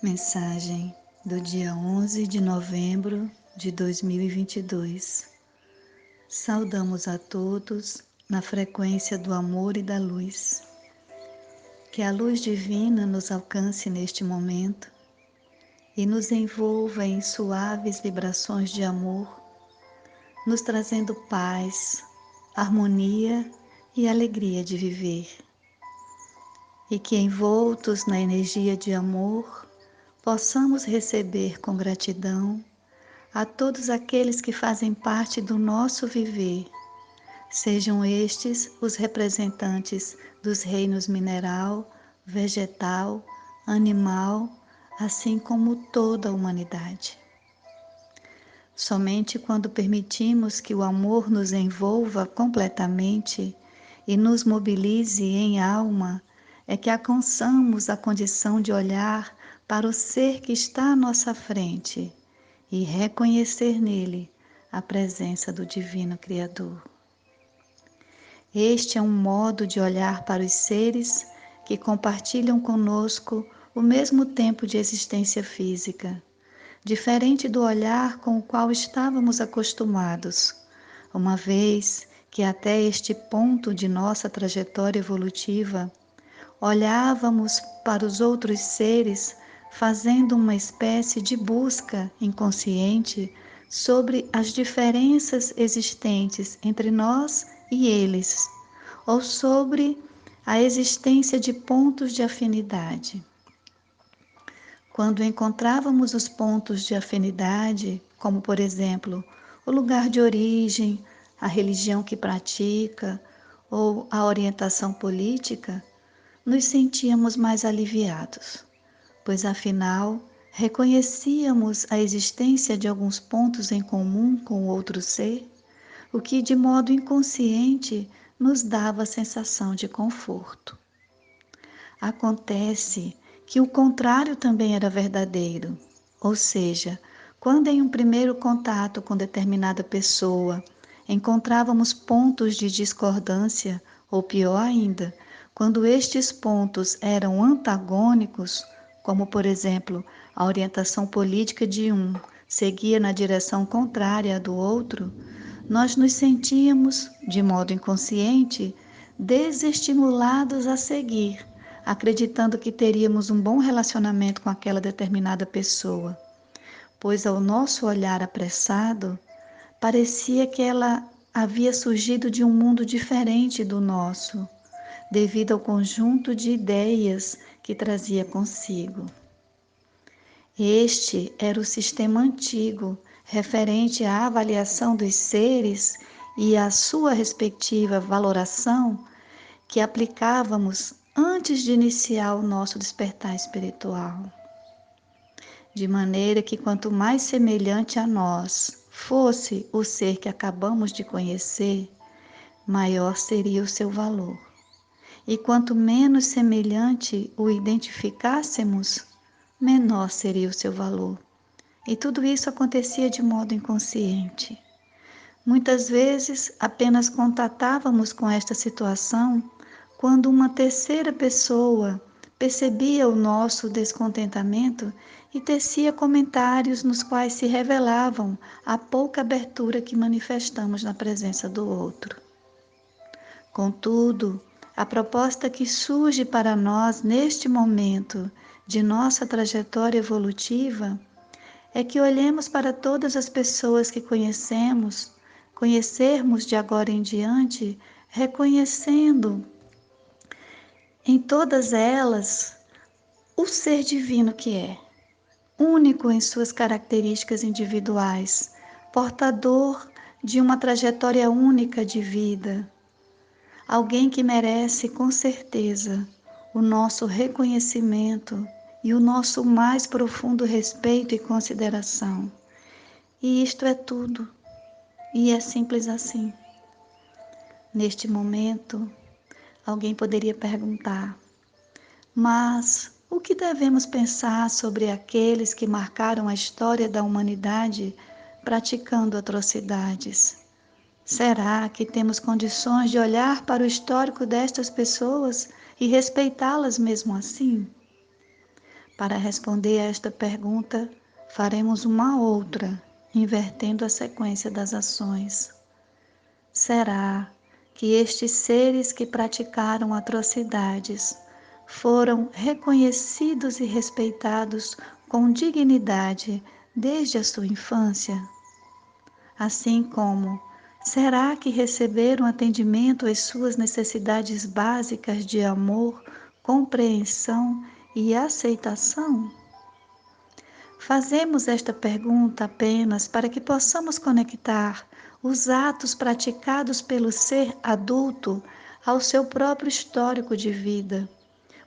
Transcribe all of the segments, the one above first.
Mensagem do dia 11 de novembro de 2022. Saudamos a todos na frequência do amor e da luz. Que a luz divina nos alcance neste momento e nos envolva em suaves vibrações de amor, nos trazendo paz, harmonia e alegria de viver. E que envoltos na energia de amor, possamos receber com gratidão a todos aqueles que fazem parte do nosso viver, sejam estes os representantes dos reinos mineral, vegetal, animal, assim como toda a humanidade. Somente quando permitimos que o amor nos envolva completamente e nos mobilize em alma, é que alcançamos a condição de olhar para o ser que está à nossa frente e reconhecer nele a presença do Divino Criador. Este é um modo de olhar para os seres que compartilham conosco o mesmo tempo de existência física, diferente do olhar com o qual estávamos acostumados, uma vez que até este ponto de nossa trajetória evolutiva, olhávamos para os outros seres fazendo uma espécie de busca inconsciente sobre as diferenças existentes entre nós e eles, ou sobre a existência de pontos de afinidade. Quando encontrávamos os pontos de afinidade, como por exemplo, o lugar de origem, a religião que pratica ou a orientação política, nos sentíamos mais aliviados, pois afinal reconhecíamos a existência de alguns pontos em comum com o outro ser, o que de modo inconsciente nos dava a sensação de conforto. Acontece que o contrário também era verdadeiro, ou seja, quando em um primeiro contato com determinada pessoa encontrávamos pontos de discordância, ou pior ainda, quando estes pontos eram antagônicos, como por exemplo a orientação política de um seguia na direção contrária à do outro, nós nos sentíamos, de modo inconsciente, desestimulados a seguir, acreditando que teríamos um bom relacionamento com aquela determinada pessoa, pois ao nosso olhar apressado, parecia que ela havia surgido de um mundo diferente do nosso, devido ao conjunto de ideias que trazia consigo. Este era o sistema antigo, referente à avaliação dos seres e à sua respectiva valoração, que aplicávamos antes de iniciar o nosso despertar espiritual. De maneira que quanto mais semelhante a nós fosse o ser que acabamos de conhecer, maior seria o seu valor. E quanto menos semelhante o identificássemos, menor seria o seu valor. E tudo isso acontecia de modo inconsciente. Muitas vezes apenas contatávamos com esta situação quando uma terceira pessoa percebia o nosso descontentamento e tecia comentários nos quais se revelavam a pouca abertura que manifestamos na presença do outro. Contudo, a proposta que surge para nós neste momento de nossa trajetória evolutiva é que olhemos para todas as pessoas que conhecermos de agora em diante, reconhecendo em todas elas o ser divino que é, único em suas características individuais, portador de uma trajetória única de vida, alguém que merece com certeza o nosso reconhecimento e o nosso mais profundo respeito e consideração. E isto é tudo, e é simples assim. Neste momento, alguém poderia perguntar: mas o que devemos pensar sobre aqueles que marcaram a história da humanidade praticando atrocidades? Será que temos condições de olhar para o histórico destas pessoas e respeitá-las mesmo assim? Para responder a esta pergunta, faremos uma outra, invertendo a sequência das ações. Será que estes seres que praticaram atrocidades foram reconhecidos e respeitados com dignidade desde a sua infância? Assim como, será que receberam atendimento às suas necessidades básicas de amor, compreensão e aceitação? Fazemos esta pergunta apenas para que possamos conectar os atos praticados pelo ser adulto ao seu próprio histórico de vida,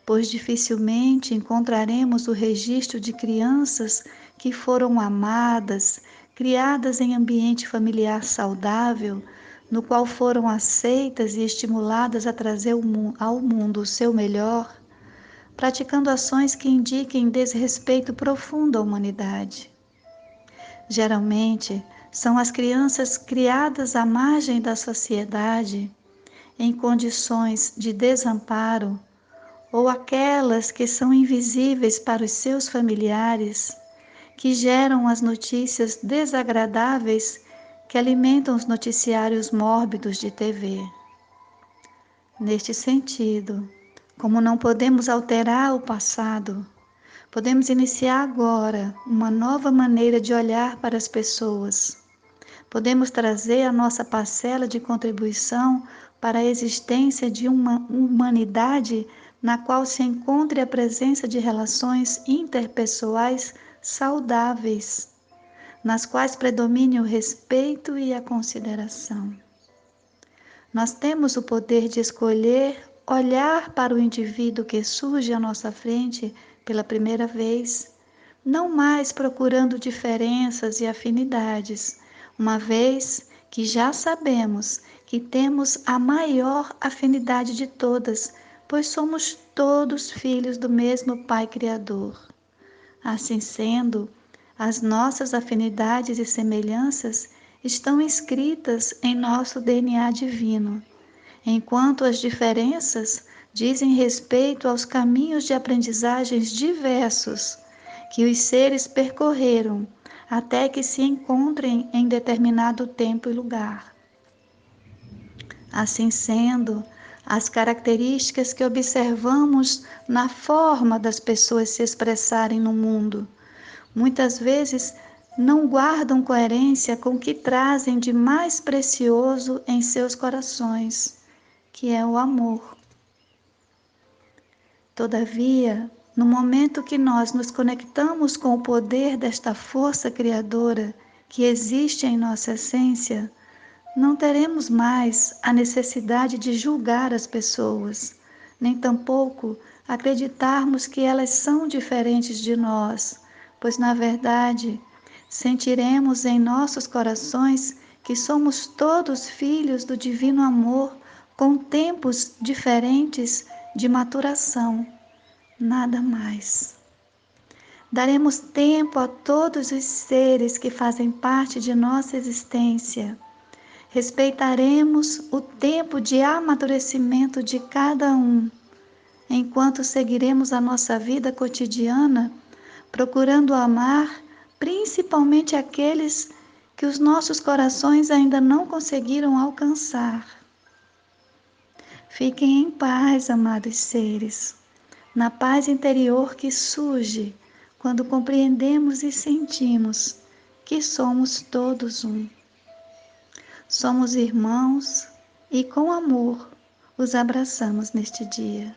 pois dificilmente encontraremos o registro de crianças que foram amadas, criadas em ambiente familiar saudável, no qual foram aceitas e estimuladas a trazer ao mundo o seu melhor, praticando ações que indiquem desrespeito profundo à humanidade. Geralmente, são as crianças criadas à margem da sociedade, em condições de desamparo, ou aquelas que são invisíveis para os seus familiares, que geram as notícias desagradáveis que alimentam os noticiários mórbidos de TV. Neste sentido, como não podemos alterar o passado, podemos iniciar agora uma nova maneira de olhar para as pessoas. Podemos trazer a nossa parcela de contribuição para a existência de uma humanidade na qual se encontre a presença de relações interpessoais saudáveis, nas quais predomine o respeito e a consideração. Nós temos o poder de escolher olhar para o indivíduo que surge à nossa frente pela primeira vez, não mais procurando diferenças e afinidades, uma vez que já sabemos que temos a maior afinidade de todas, pois somos todos filhos do mesmo Pai Criador. Assim sendo, as nossas afinidades e semelhanças estão inscritas em nosso DNA divino, enquanto as diferenças dizem respeito aos caminhos de aprendizagens diversos que os seres percorreram até que se encontrem em determinado tempo e lugar. Assim sendo, as características que observamos na forma das pessoas se expressarem no mundo, muitas vezes não guardam coerência com o que trazem de mais precioso em seus corações, que é o amor. Todavia, no momento que nós nos conectamos com o poder desta força criadora que existe em nossa essência, não teremos mais a necessidade de julgar as pessoas, nem tampouco acreditarmos que elas são diferentes de nós, pois, na verdade, sentiremos em nossos corações que somos todos filhos do divino amor, com tempos diferentes de maturação, nada mais. Daremos tempo a todos os seres que fazem parte de nossa existência. Respeitaremos o tempo de amadurecimento de cada um, enquanto seguiremos a nossa vida cotidiana, procurando amar principalmente aqueles que os nossos corações ainda não conseguiram alcançar. Fiquem em paz, amados seres, na paz interior que surge quando compreendemos e sentimos que somos todos um. Somos irmãos e com amor os abraçamos neste dia.